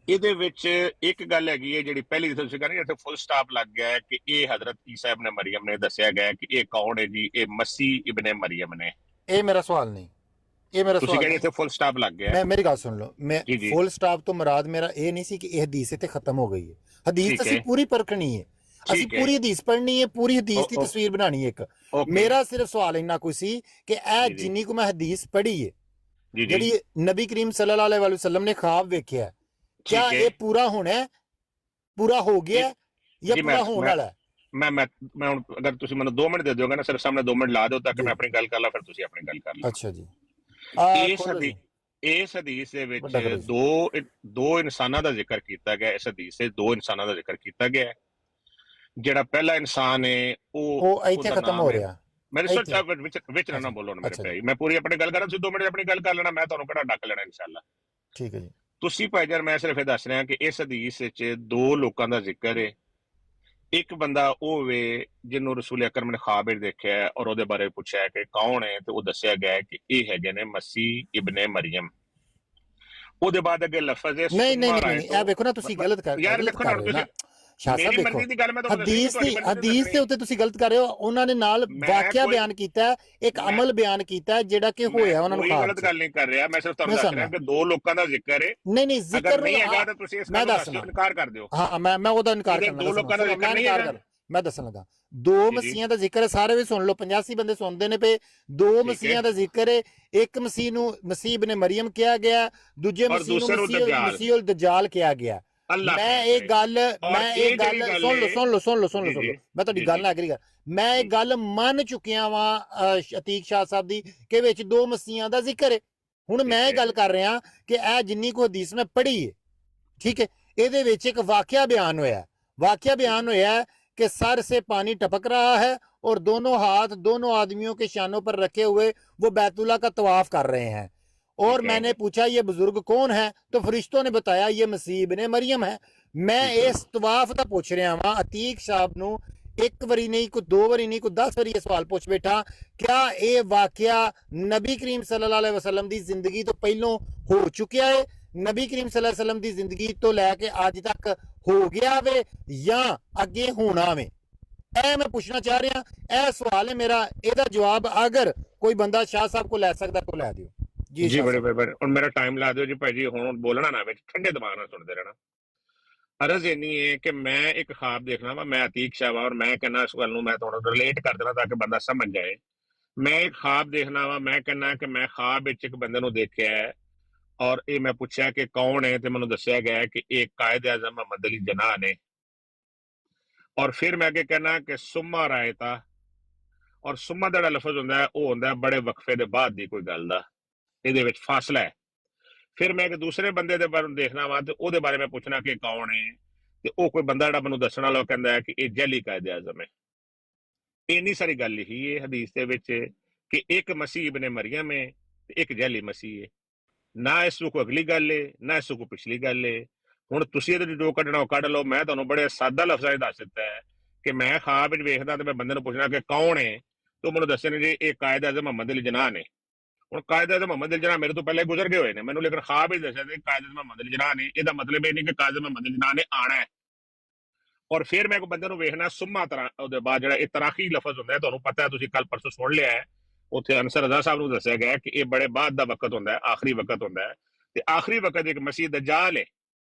ਇਹਦੇ ਵਿੱਚ ਇੱਕ ਗੱਲ ਹੈਗੀ ਹੈ ਜਿਹੜੀ ਪਹਿਲੀ ਜਿੱਥੇ ਤੁਸੀਂ ਕਹਿੰਦੇ ਇੱਥੇ ਫੁੱਲ ਸਟਾਪ ਲੱਗ ਗਿਆ ਹੈ ਕਿ ਇਹ ਹਜ਼ਰਤ ਈਸਾ ਇਬਨ ਮਰੀਮ ਨੇ ਦੱਸਿਆ ਗਿਆ ਕਿ ਇਹ ਕੌਣ ਹੈ ਜੀ, ਇਹ ਮਸੀਹ ਇਬਨ ਮਰੀਮ ਨੇ। ਇਹ ਮੇਰਾ ਸਵਾਲ ਨਹੀਂ, ਇਹ ਮੇਰਾ ਤੁਸੀਂ ਸਵਾਲ ਕਹਿੰਦੇ ਇੱਥੇ ਫੁੱਲ ਸਟਾਪ ਲੱਗ ਗਿਆ। ਮੈਂ ਮੇਰੀ ਗੱਲ ਸੁਣ ਲਓ, ਮੈਂ ਜੀ, ਜੀ। ਫੁੱਲ ਸਟਾਪ ਤੋਂ ਮੁਰਾਦ ਮੇਰਾ ਇਹ ਨਹੀਂ ਸੀ ਕਿ ਇਹ ਹਦੀਸ ਇੱਥੇ ਖਤਮ ਹੋ ਗਈ ਹੈ। ਹਦੀਸ ਠੀਕ ਅਸੀਂ ਹੈ। ਪੂਰੀ ਪਰਖਣੀ ਹੈ, ਅਸੀਂ ਠੀਕ ਹੈ। ਪੂਰੀ ਹਦੀਸ ਪੜ੍ਹਨੀ ਹੈ, ਪੂਰੀ ਹਦੀਸ ਦੀ ਓ- ਤਸਵੀਰ ਬਣਾਣੀ ਹੈ ਇੱਕ। ਓਕੇ। ਮੇਰਾ ਸਿਰਫ ਸਵਾਲ ਇੰਨਾ ਕੋਈ ਸੀ ਕਿ ਇਹ ਜੀ, ਜੀ। ਜਿੰਨੀ ਕੁ ਮੈਂ ਹਦੀਸ ਪੜ੍ਹੀ ਹੈ, ਜੀ ਜੀ ਜਿਹੜੀ ਨਬੀ ਕਰੀਮ ਸੱਲੱਲਾਹੁ ਅਲੈਹਿ ਵਸੱਲਮ ਨੇ ਖਾਬ ਵੇਖਿਆ ਹੈ, ਠੀਕ ਕਿਆ ਹੈ। ਇਹ ਪੂਰਾ ਹੋਣਾ ਹੈ, ਪੂਰਾ ਹੋ ਗਿਆ ਹੈ, ਜਾਂ ਜੀ, ਪੂਰਾ ਹੋਣ ਮੈਂ- ਵਾਲਾ ਹੈ? ਮੈਂ ਹੁਣ ਅਗਰ ਤੁਸੀਂ ਮੈਨੂੰ 2 ਮਿੰਟ ਦੇ ਦਿਓਗੇ ਨਾ, ਸਿਰਫ ਸਾਹਮਣੇ 2 ਮਿੰਟ ਲਾ ਦਿਓ ਤਾਂ ਕਿ ਜੀ ਮੈਂ ਆਪਣੀ ਗੱਲ ਕਰ ਲਾਂ, ਫਿਰ ਤੁਸੀਂ ਆਪਣੀ ਗੱਲ ਕਰ ਲਓ। ਅੱਛਾ ਜੀ ਇਸ ਹਦੀਸ ਦੇ ਵਿੱਚ ਵੱਡਾ ਕਰੋ ਜੀ। ਦੋ ਇਨਸਾਨਾਂ ਦਾ ਜ਼ਿਕਰ ਕੀਤਾ ਗਿਆ। ਇਸ ਹਦੀਸ 'ਚ 2 ਇਨਸਾਨਾਂ ਦਾ ਜ਼ਿਕਰ ਕੀਤਾ ਗਿਆ ਹੈ। ਜਿਹੜਾ ਪਹਿਲਾ ਇਨਸਾਨ ਹੈ ਉਹ ਇੱਥੇ ਉਹਦਾ ਖਤਮ ਨਾਮ ਹੋ ਹੈ, ਰਿਹਾ ਮੇਰੇ ਇੱਥੇ ਸੋਚ ਵਿੱਚ ਨਾ ਬੋਲੋ ਨਾ ਮੇਰੇ ਅੱਛਾ ਭਾਈ, ਜੀ ਮੈਂ ਪੂਰੀ ਆਪਣੀ ਗੱਲ ਕਰਾਂ, ਤੁਸੀਂ 2 ਮਿੰਟ ਆਪਣੀ ਗੱਲ ਕਰ ਲੈਣਾ, ਮੈਂ ਤੁਹਾਨੂੰ ਕਿਹੜਾ ਡੱਕ ਲੈਣਾ ਇਨਸ਼ਾਅੱਲਾ। ਠੀਕ ਹੈ ਜੀ ਤੁਸੀਂ ਭਾਈਜਾਨ, ਮੈਂ ਸਿਰਫ ਇਹ ਦੱਸ ਰਿਹਾ ਕਿ ਇਸ ਹਦੀਸ ਵਿੱਚ 2 ਲੋਕਾਂ ਦਾ ਜ਼ਿਕਰ ਹੈ। ਇੱਕ ਬੰਦਾ ਉਹ ਵੇ ਜਿਹਨੂੰ ਰਸੂਲ ਅਕਰਮ ਨੇ ख्वाब ਵਿੱਚ ਦੇਖਿਆ ਹੈ ਔਰ ਉਹਦੇ ਬਾਰੇ ਪੁੱਛਿਆ ਕਿ ਕੌਣ ਹੈ, ਤੇ ਉਹ ਦੱਸਿਆ ਗਿਆ ਕਿ ਇਹ ਹੈਗੇ ਨੇ ਮਸੀਹ ਇਬਨ ਮਰੀਮ। ਉਹਦੇ ਬਾਅਦ ਅੱਗੇ ਲਫ਼ਜ਼ ਹੈ ਨਹੀਂ ਨਹੀਂ ਸੁਮਾ ਨਹੀਂ ਨਹੀਂ, ਇਹ ਵੇਖੋ ਨਾ ਤੁਸੀਂ ਗਲਤ ਕਰ ਯਾਰ ਗਲਤ ਵੇਖੋ ਕਰ ਨਾ ਰਹੇ ਹੋ ਤੁਸੀਂ, ਨਾ ਸ਼ਾਹ ਸਾਹਿਬ। ਮੇਰੀ ਦੇਖੋ ਮਰਜ਼ੀ ਦੀ ਗੱਲ ਮੈਂ ਤੁਹਾਨੂੰ ਦੱਸਣੀ, ਹਦੀਸ ਤੁਹਾਡੀ ਦੀ ਮਰਜ਼ੀ ਹਦੀਸ ਦੇ ਦੱਸਣੀ। ਉੱਤੇ ਤੁਸੀਂ ਗਲਤ ਕਰ ਰਹੇ ਹੋ। ਉਹਨਾਂ ਨੇ ਨਾਲ ਮੈਂ ਵਾਕਿਆ ਕੋਈ ਬਿਆਨ ਕੀਤਾ ਹੈ, ਇੱਕ ਮੈਂ ਅਮਲ ਬਿਆਨ ਕੀਤਾ ਹੈ ਜਿਹੜਾ ਕਿ ਮੈਂ ਹੋਇਆ ਉਹਨਾਂ ਨੂੰ ਕੋਈ ਖਾਬ ਗਲਤ 'ਚ। ਗੱਲ ਨਹੀਂ ਕਰ ਰਿਹਾ, ਮੈਂ ਸਿਰਫ ਤੁਹਾਨੂੰ ਮੈਂ ਦੱਸ ਰਿਹਾ ਸਮਝਾ ਕਿ 2 ਲੋਕਾਂ ਦਾ ਜ਼ਿਕਰ ਹੈ। ਨਹੀਂ ਨਹੀਂ ਅਗਰ ਜ਼ਿਕਰ ਨਹੀਂ ਹੈਗਾ ਹਾਂ, ਤਾਂ ਤੁਸੀਂ ਇਸ ਮੈਂ ਗੱਲ ਨੂੰ ਦੱਸਣਾ ਇਨਕਾਰ ਕਰ ਦਿਓ। ਹਾਂ ਮੈਂ ਉਹਦਾ ਇਨਕਾਰ ਇਹਦੇ ਕਰਨਾ 2 ਲੋਕਾਂ ਦਾ ਜ਼ਿਕਰ ਮੈਂ ਨਹੀਂ ਇਨਕਾਰ ਹੈਗਾ। ਕਰ ਮੈਂ ਦੱਸਣ ਲੱਗਾ 2 ਜੀ ਜੀ ਮਸੀਹਾਂ ਦਾ ਜ਼ਿਕਰ ਹੈ, ਸਾਰੇ ਵੀ ਸੁਣ ਲਓ, 85 ਬੰਦੇ ਸੁਣਦੇ ਨੇ ਪਏ। 2 ਠੀਕ ਹੈ, ਮਸੀਹਾਂ ਦਾ ਜ਼ਿਕਰ ਹੈ। ਇੱਕ ਮਸੀਹ ਨੂੰ ਮਸੀਹ ਇਬਨ ਮਰੀਮ ਕਿਹਾ ਗਿਆ, ਦੂਜੇ ਔਰ ਮਸੀਹ ਨੂੰ ਦੂਸਰੇ ਨੂੰ ਦਜਾਲ, ਮਸੀਹੁਲ ਦਜਾਲ ਕਿਹਾ ਗਿਆ। ਅੱਲਾਹ ਮੈਂ ਕਰੇ। ਇਹ ਗੱਲ ਔਰ ਇਹ ਜਿਹੜੀ ਗੱਲ ਸੁਣ ਲਓ ਹੈ ਸੁਣ ਲਓ ਸੁਣ ਲਓ ਸੁਣ ਜੀ ਲਓ ਸੁਣ ਜੀ ਲਓ, ਮੈਂ ਤੁਹਾਡੀ ਜੀ ਗੱਲ ਜੀ ਨਾਲ ਐਗਰੀ ਕਰ। ਮੈਂ ਇਹ ਜੀ ਗੱਲ ਮੰਨ ਚੁੱਕਿਆ ਵਾਂ ਅਤੀਕ ਸ਼ਾਹ ਸਾਹਿਬ ਦੀ ਕਿ ਵਿੱਚ 2 ਮਸੀਹਾਂ ਦਾ ਜ਼ਿਕਰ ਹੈ। ਹੁਣ ਠੀਕ ਮੈਂ ਇਹ ਹੈ ਗੱਲ ਕਰ ਰਿਹਾ ਕਿ ਇਹ ਜਿੰਨੀ ਕੋ ਹਦੀਸ ਮੈਂ ਪੜ੍ਹੀ ਹੈ, ठीक है, ਇਹਦੇ ਵਿੱਚ ਇੱਕ वाकया बयान होया है। वाकया बयान होया है कि सर से पानी टपक रहा है और दोनों हाथ दोनों आदमियों के शानों पर रखे हुए वो बैतुल्ला का तवाफ कर रहे हैं। और ठीक है मैंने पूछा ये बुजुर्ग कौन है, तो फरिश्तों ने बताया ये मसीह इब्न मरियम है। मैं ठीक है इस तवाफ दा पूछ रहा वा अतीक साहब नू, एक वारी नहीं कोई 2 वारी नहीं कोई 10 वारी ये सवाल पूछ बैठा, क्या ये वाकया नबी करीम सल्लल्लाहु अलैहि वसल्लम दी जिंदगी तो पहलों हो चुकिया है, नबी करीम सल्लल्लाहु अलैहि वसल्लम दी जिंदगी तो लैके अज तक हो गया वे या अगे होना वे? ਇਹ ਮੈਂ ਪੁੱਛਣਾ ਚਾਹ ਰਿਹਾ। ਇਹ ਸਵਾਲ ਹੈ ਮੇਰਾ, ਇਹਦਾ ਜਵਾਬ ਅਗਰ ਕੋਈ ਬੰਦਾ ਸ਼ਾਹ ਸਾਹਿਬ ਕੋ ਲੈ ਸਕਦਾ ਕੋ ਲੈ ਦਿਓ ਜੀ। ਜੀ ਸ਼ਾਹ ਬੜੇ ਸਾਹਿਬ ਬੜੇ ਹੁਣ ਮੇਰਾ ਟਾਈਮ ਲਾ ਦਿਓ ਜੀ ਭਾਈ ਜੀ, ਹੁਣ ਬੋਲਣਾ ਨਾ ਵਿੱਚ, ਠੰਡੇ ਦਿਮਾਗ ਨਾਲ ਸੁਣਦੇ ਰਹਿਣਾ। ਅਰਜ਼ ਇੰਨੀ ਹੈ ਕਿ ਮੈਂ ਇੱਕ ख्वाब ਦੇਖਣਾ ਵਾ, ਮੈਂ ਅਤੀਕ ਸ਼ਾਹ ਵਾ ਔਰ ਮੈਂ ਕਹਿੰਦਾ ਇਸ ਗੱਲ ਨੂੰ ਮੈਂ ਤੁਹਾਨੂੰ ਰਿਲੇਟ ਕਰ ਦੇਣਾ ਤਾਂ ਕਿ ਬੰਦਾ ਸਮਝ ਜਾਏ। ਮੈਂ ਇੱਕ ख्वाब ਦੇਖਣਾ ਵਾ, ਮੈਂ ਕਹਿੰਦਾ ਕਿ ਮੈਂ ख्वाब ਵਿੱਚ ਇੱਕ ਬੰਦੇ ਨੂੰ ਦੇਖਿਆ ਹੈ ਔਰ ਇਹ ਮੈਂ ਪੁੱਛਿਆ ਕਿ ਕੌਣ ਹੈ, ਤੇ ਮੈਨੂੰ ਦੱਸਿਆ ਗਿਆ ਕਿ ਇਹ ਕਾਇਦ ਆਜ਼ਮ ਮੁਹੰਮਦ ਅਲੀ ਜਨਾਹ ਨੇ। ਔਰ ਫਿਰ ਮੈਂ ਅੱਗੇ ਕਹਿਣਾ ਕਿ ਸੁਮਾ ਰਾਇਤਾ, ਔਰ ਸੁਮਾ ਦਾ ਜਿਹੜਾ ਲਫ਼ਜ਼ ਹੁੰਦਾ ਹੈ ਉਹ ਹੁੰਦਾ ਹੈ ਬੜੇ ਵਕਫੇ ਦੇ ਬਾਅਦ ਦੀ ਕੋਈ ਗੱਲ ਦਾ, ਇਹਦੇ ਵਿੱਚ ਫਾਸਲਾ ਹੈ। ਫਿਰ ਮੈਂ ਇੱਕ ਦੂਸਰੇ ਬੰਦੇ ਦੇ ਬਾਰੇ ਦੇਖਣਾ ਵਾ ਤੇ ਉਹਦੇ ਬਾਰੇ ਮੈਂ ਪੁੱਛਣਾ ਕਿ ਕੌਣ ਹੈ, ਤੇ ਉਹ ਕੋਈ ਬੰਦਾ ਜਿਹੜਾ ਮੈਨੂੰ ਦੱਸਣ ਵਾਲਾ ਕਹਿੰਦਾ ਹੈ ਕਿ ਇਹ ਜੈਲੀ ਕਾਇਦ ਆਜ਼ਮ ਹੈ। ਇੰਨੀ ਸਾਰੀ ਗੱਲ ਲਿਖੀ ਹੈ ਹਦੀਸ ਦੇ ਵਿੱਚ ਕਿ ਇੱਕ ਮਸੀਹ ਇਬਨ ਮਰੀਮ ਹੈ ਤੇ ਇੱਕ ਜੈਲੀ ਮਸੀਹ ਹੈ। ਨਾ ਇਸ ਨੂੰ ਕੋਈ ਅਗਲੀ ਗੱਲ ਹੈ ਨਾ ਇਸ ਨੂੰ ਕੋਈ ਪਿਛਲੀ ਗੱਲ ਹੈ। ਹੁਣ ਤੁਸੀਂ ਇਹਦੇ ਜੋ ਕੱਢਣਾ ਉਹ ਕੱਢ ਲਓ। ਮੈਂ ਤੁਹਾਨੂੰ ਬੜੇ ਸਾਦਾ ਲਫ਼ਜ਼ਾਂ 'ਚ ਦੱਸ ਦਿੱਤਾ ਹੈ ਕਿ ਮੈਂ ख्वाब ਵਿੱਚ ਵੇਖਦਾ ਤੇ ਮੈਂ ਬੰਦੇ ਨੂੰ ਪੁੱਛਣਾ ਕਿ ਕੌਣ ਹੈ, ਤੇ ਮੈਨੂੰ ਦੱਸਿਆ ਨੇ ਜੀ ਇਹ ਕਾਇਦ ਆਜ਼ਮ ਮੁਹੰਮਦ ਅਲੀ ਜਨਾਹ ਨੇ। ਹੁਣ ਕਾਇਦ ਆਜ਼ਮ ਮੁਹੰਮਦ ਅਲੀ ਜਨਾਹ ਮੇਰੇ ਤੋਂ ਪਹਿਲੇ ਗੁਜ਼ਰ ਗਏ ਹੋਏ ਨੇ, ਮੈਨੂੰ ਲੇਕਿਨ ख्वाब ਵਿੱਚ ਦੱਸਿਆ ਕਿ ਕਾਇਦ ਆਜ਼ਮ ਮੁਹੰਮਦ ਅਲੀ ਜਨਾਹ ਨੇ। ਇਹਦਾ ਮਤਲਬ ਇਹ ਨਹੀਂ ਕਿ ਕਾਇਦ ਆਜ਼ਮ ਮੁਹੰਮਦ ਅਲੀ ਜਨਾਹ ਨੇ ਆਣਾ ਹੈ। ਔਰ ਫਿਰ ਮੈਂ ਇੱਕ ਬੰਦੇ ਨੂੰ ਵੇਖਣਾ ਸੁਮਾ ਤਰ੍ਹਾਂ, ਉਹਦੇ ਬਾਅਦ ਜਿਹੜਾ ਇਹ ਤਰਾਖੀ ਲਫ਼ਜ਼ ਹੁੰਦਾ ਹੈ, ਤੁਹਾਨੂੰ ਪਤਾ ਹੈ, ਤੁਸੀਂ ਕੱਲ ਪਰਸੋਂ ਸੁਣ ਲਿਆ ਹੈ, ਉੱਥੇ ਅਨਸਰ ਰਜ਼ਾ ਸਾਹਿਬ ਨੂੰ ਦੱਸਿਆ ਗਿਆ ਕਿ ਇਹ ਬੜੇ ਬਾਅਦ ਦਾ ਵਕਤ ਹੁੰਦਾ ਹੈ, ਆਖਰੀ ਵਕਤ ਹੁੰਦਾ ਹੈ, ਤੇ ਆਖਰੀ ਵਕਤ ਇੱਕ ਮਸੀਹ ਦਜਾਲ ਹੈ।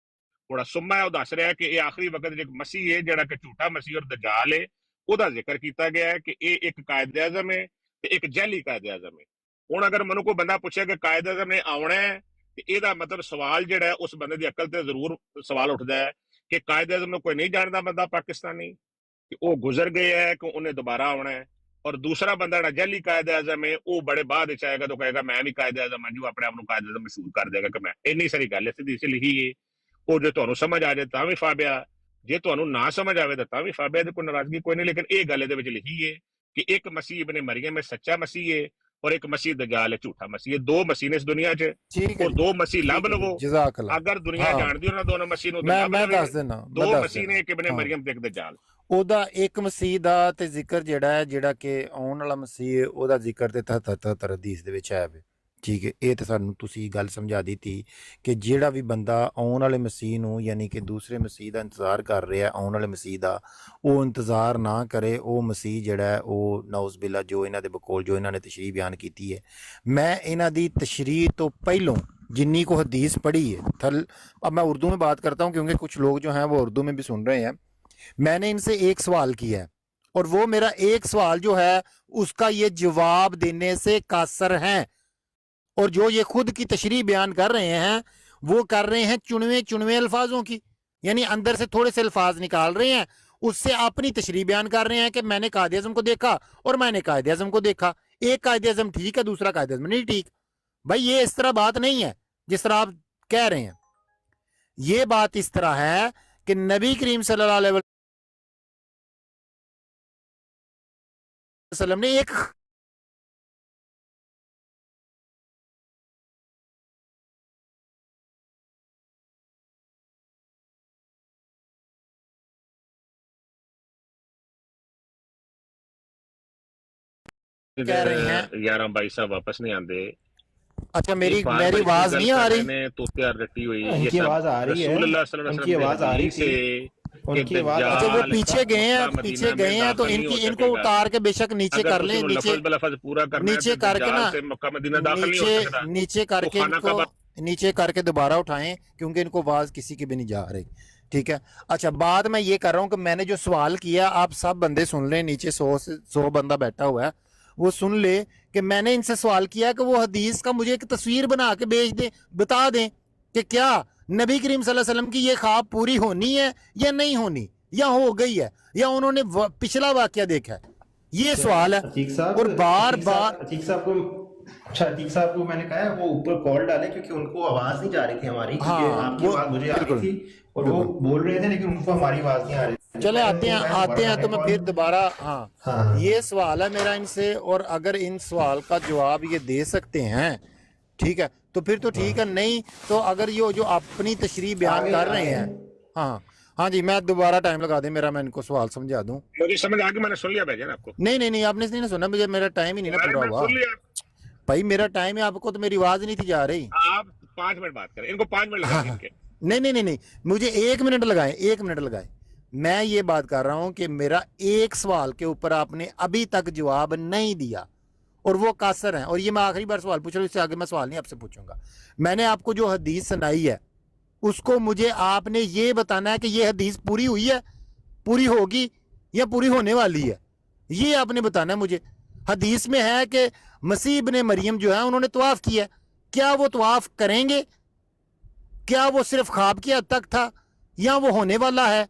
ਥੋੜਾ ਸੁਮਾ ਹੈ ਉਹ ਦੱਸ ਰਿਹਾ ਕਿ ਇਹ ਆਖਰੀ ਵਕਤ ਇੱਕ ਮਸੀਹ ਹੈ ਜਿਹੜਾ ਕਿ ਝੂਠਾ ਮਸੀਹ ਔਰ ਦਜਾਲ ਹੈ, ਉਹਦਾ ਜ਼ਿਕਰ ਕੀਤਾ ਗਿਆ ਹੈ ਕਿ ਇਹ ਇੱਕ ਕਾਇਦ ਆਜ਼ਮ ਹੈ ਤੇ ਇੱਕ ਜੈਲੀ ਕਾਇਦ ਆਜ਼ਮ ਹੈ। ਹੁਣ ਅਗਰ ਮੈਨੂੰ ਕੋਈ ਬੰਦਾ ਪੁੱਛੇ ਕਿ ਕਾਇਦ ਆਜ਼ਮ ਨੇ ਆਉਣਾ ਹੈ, ਤੇ ਇਹਦਾ ਮਤਲਬ ਸਵਾਲ ਜਿਹੜਾ ਹੈ ਉਸ ਬੰਦੇ ਦੀ ਅਕਲ ਤੇ ਜ਼ਰੂਰ ਸਵਾਲ ਉੱਠਦਾ ਹੈ ਕਿ ਕਾਇਦ ਆਜ਼ਮ ਨੂੰ ਕੋਈ ਨਹੀਂ ਜਾਣਦਾ ਬੰਦਾ ਪਾਕਿਸਤਾਨੀ, ਕਿ ਉਹ ਗੁਜ਼ਰ ਗਏ ਹੈ ਕਿ ਉਹਨੇ ਦੁਬਾਰਾ ਆਉਣਾ ਹੈ। ਔਰ ਦੂਸਰਾ ਬੰਦਾ ਜਿਹੜਾ ਜੈਲੀ ਕਾਇਦ ਆਜ਼ਮ ਹੈ ਉਹ ਬੜੇ ਬਾਅਦ ਵਿੱਚ ਆਏਗਾ ਤਾਂ ਕਹੇਗਾ ਮੈਂ ਵੀ ਕਾਇਦ ਆਜ਼ਮ ਹਾਂ ਜੀ, ਉਹ ਆਪਣੇ ਆਪ ਨੂੰ ਕਾਇਦ ਆਜ਼ਮ ਮਸ਼ਹੂਰ ਕਰ ਦੇਗਾ ਕਿ ਮੈਂ। ਇੰਨੀ ਸਾਰੀ ਗੱਲ ਹੈ ਸਿੱਧੀ ਸੀ ਲਿਖੀ ਹੈ। ਉਹ ਜੇ ਤੁਹਾਨੂੰ ਸਮਝ ਆ ਜਾਏ ਤਾਂ ਵੀ ਫਾਬਿਆ, ਜੇ ਤੁਹਾਨੂੰ ਨਾ ਸਮਝ ਆਵੇ ਤਾਂ ਵੀ ਫਾਬਿਆ, ਤੇ ਕੋਈ ਨਾਰਾਜ਼ਗੀ ਕੋਈ ਨਹੀਂ। ਲੇਕਿਨ ਇਹ ਗੱਲ ਇਹਦੇ ਵਿੱਚ ਲਿਖੀ ਹੈ ਕਿ ਇੱਕ ਮਸੀਹ ਇਬਨ ਮਰੀਮ ਹੈ ਸੱਚਾ ਮਸੀਹ ਹੈ ਔਰ ਇੱਕ ਮਸੀਹ ਦਜਾਲ ਹੈ ਝੂਠਾ ਮਸੀਹ ਹੈ। 2 ਮਸੀਹ ਨੇ ਇਸ ਦੁਨੀਆ 'ਚ, ਠੀਕ ਹੈ ਉਹ 2 ਮਸੀਹ ਲੱਭ ਲਵੋ। ਜਜ਼ਾਕ ਅੱਲਾ। ਅਗਰ ਦੁਨੀਆ ਜਾਣਦੀ ਉਹਨਾਂ ਦੋਨੋਂ ਮਸੀਹ ਨੂੰ, ਮੈਂ ਦੱਸ ਦੇਣਾ, 2 ਮਸੀਹ ਨੇ, ਇੱਕ ਇਬਨ ਮਰੀਮ ਤੇ ਇੱਕ ਦਜਾਲ। ਉਹਦਾ ਇੱਕ ਮਸੀਹ ਦਾ ਤੇ ਜ਼ਿਕਰ ਜਿਹੜਾ ਹੈ, ਜਿਹੜਾ ਕਿ ਆਉਣ ਵਾਲਾ ਮਸੀਹ ਹੈ, ਉਹਦਾ ਜ਼ਿਕਰ ਤੇ 73 ਹਦੀਸ ਦੇ ਵਿੱਚ ਹੈ ਵੇ। ਠੀਕ ਹੈ, ਇਹ ਤਾਂ ਸਾਨੂੰ ਤੁਸੀਂ ਗੱਲ ਸਮਝਾ ਦਿੱਤੀ ਕਿ ਜਿਹੜਾ ਵੀ ਬੰਦਾ ਆਉਣ ਵਾਲੇ ਮਸੀਹ ਨੂੰ ਯਾਨੀ ਕਿ ਦੂਸਰੇ ਮਸੀਹ ਦਾ ਇੰਤਜ਼ਾਰ ਕਰ ਰਿਹਾ, ਆਉਣ ਵਾਲੇ ਮਸੀਹ ਦਾ, ਉਹ ਇੰਤਜ਼ਾਰ ਨਾ ਕਰੇ। ਉਹ ਮਸੀਹ ਜਿਹੜਾ ਹੈ ਉਹ ਨਾਉਜ਼ ਬਿਲਾ ਜੋ ਇਹਨਾਂ ਦੇ ਬਕੌਲ ਜੋ ਇਹਨਾਂ ਨੇ ਤਸ਼ਰੀਹ ਬਿਆਨ ਕੀਤੀ ਹੈ, मैं ਇਹਨਾਂ ਦੀ तशरीह तो पहलों जिन्नी को हदीस पढ़ी है, अब मैं उर्दू में बात करता हूँ क्योंकि कुछ लोग जो हैं वो उर्दू में भी सुन रहे हैं। मैंने इनसे एक सवाल किया है और वो मेरा एक सवाल जो है उसका ये जवाब देने से कासर हैं, और जो ये खुद की तशरीह बयान कर रहे हैं वो कर रहे हैं चुनवे अल्फाजों की, यानी अंदर से थोड़े से अल्फाज निकाल रहे हैं اس سے اپنی تشریح بیان کر رہے ہیں کہ میں نے قائد اعظم کو دیکھا اور میں نے قائد اعظم کو دیکھا، ایک قائد اعظم ٹھیک ہے دوسرا قائد اعظم نہیں ٹھیک. بھائی یہ اس طرح بات نہیں ہے جس طرح آپ کہہ رہے ہیں. یہ بات اس طرح ہے کہ نبی کریم صلی اللہ علیہ وسلم نے ایک کہہ رہے ہیں. یار بھائی صاحب واپس نہیں آندے. اچھا میری آواز نہیں آ رہی؟ تو تیار رٹی ہوئی ان یہ کی سب آواز آ رہی ہے، رسول اللہ صلی اللہ ان علیہ کی وسلم آواز آ رہی سے ان کی آواز اچھا وہ دجال پیچھے گئے ہیں، مکہ پیچھے مدینہ گئے میں ہیں تو داخل ان نہیں ہو کی ان سکے کو گا. اتار کے بے شک نیچے اگر کر کسی لیں، کو نیچے لفظ بلفظ پورا کرنا ہے نیچے تو کر کے دجال نا سے مکہ مدینہ داخل نہیں ہو نیچے سکتا. نیچے کر تو کے ان خانہ کو کعبہ نیچے کر کے دوبارہ اٹھائیں کیونکہ ان کو آواز کسی کی بھی نہیں جا رہی. ٹھیک ہے. اچھا بات میں یہ کر رہا ہوں کہ میں نے جو سوال کیا آپ سب بندے سن لیں، نیچے 100 بندہ بیٹھا ہوا ہے وہ سن لے کہ میں نے ان سے سوال کیا کہ وہ حدیث کا مجھے ایک تصویر بنا کے بھیج دیں، بتا دیں کہ کیا نبی کریم صلی اللہ علیہ وسلم کی یہ خواب پوری ہونی ہے یا نہیں ہونی، یا ہو گئی ہے، یا انہوں نے پچھلا واقعہ دیکھا ہے. یہ سوال ہے. عتیق صاحب اور بار بار عتیق صاحب کو اچھا عتیق صاحب کو میں نے کہا ہے وہ اوپر کال ڈالے کیونکہ ان کو آواز نہیں جا رہی تھی ہماری، کیونکہ ہاں آپ کی وہ آواز مجھے آ رہی بالکل تھی اور وہ بول رہے تھے لیکن ان کو ہماری آواز نہیں آ رہی تھی. چلے آتے ہیں تو میں پھر دوبارہ ہاں یہ سوال ہے میرا ان سے، اور اگر ان سوال کا جواب یہ دے سکتے ہیں ٹھیک ہے تو پھر تو ٹھیک ہے، نہیں تو اگر یہ جو اپنی تشریح بیان کر رہے ہیں ہاں جی میں دوبارہ ٹائم لگا دیں میرا، میں ان کو سوال سمجھا دوں. مجھے سمجھ آ گئی، میں نے سن لیا بھائی جان آپ کو. نہیں آپ نے نہیں سنا، مجھے میرا ٹائم ہی نہیں نا پورا میں ہوا سن لیا. بھائی، میرا ٹائم ہے، آپ کو تو میری آواز نہیں تھی جا رہی. آپ 5 منٹ بات کریں، ان کو 5 منٹ لگائیں گے ان کے. نہیں مجھے 1 منٹ لگائیں، 1 منٹ لگائیں. میں یہ بات کر رہا ہوں کہ میرا ایک سوال کے اوپر آپ نے ابھی تک جواب نہیں دیا اور وہ قاصر ہیں، اور یہ میں آخری بار سوال پوچھ رہا ہوں، اس سے آگے میں سوال نہیں آپ سے پوچھوں گا. میں نے آپ کو جو حدیث سنائی ہے اس کو مجھے آپ نے یہ بتانا ہے کہ یہ حدیث پوری ہوئی ہے، پوری ہوگی یا پوری ہونے والی ہے، یہ آپ نے بتانا ہے مجھے. حدیث میں ہے کہ مسیح ابن مریم جو ہے انہوں نے طواف کیا، کیا وہ طواف کریں گے؟ کیا وہ صرف خواب کی حد تک تھا یا وہ ہونے والا ہے؟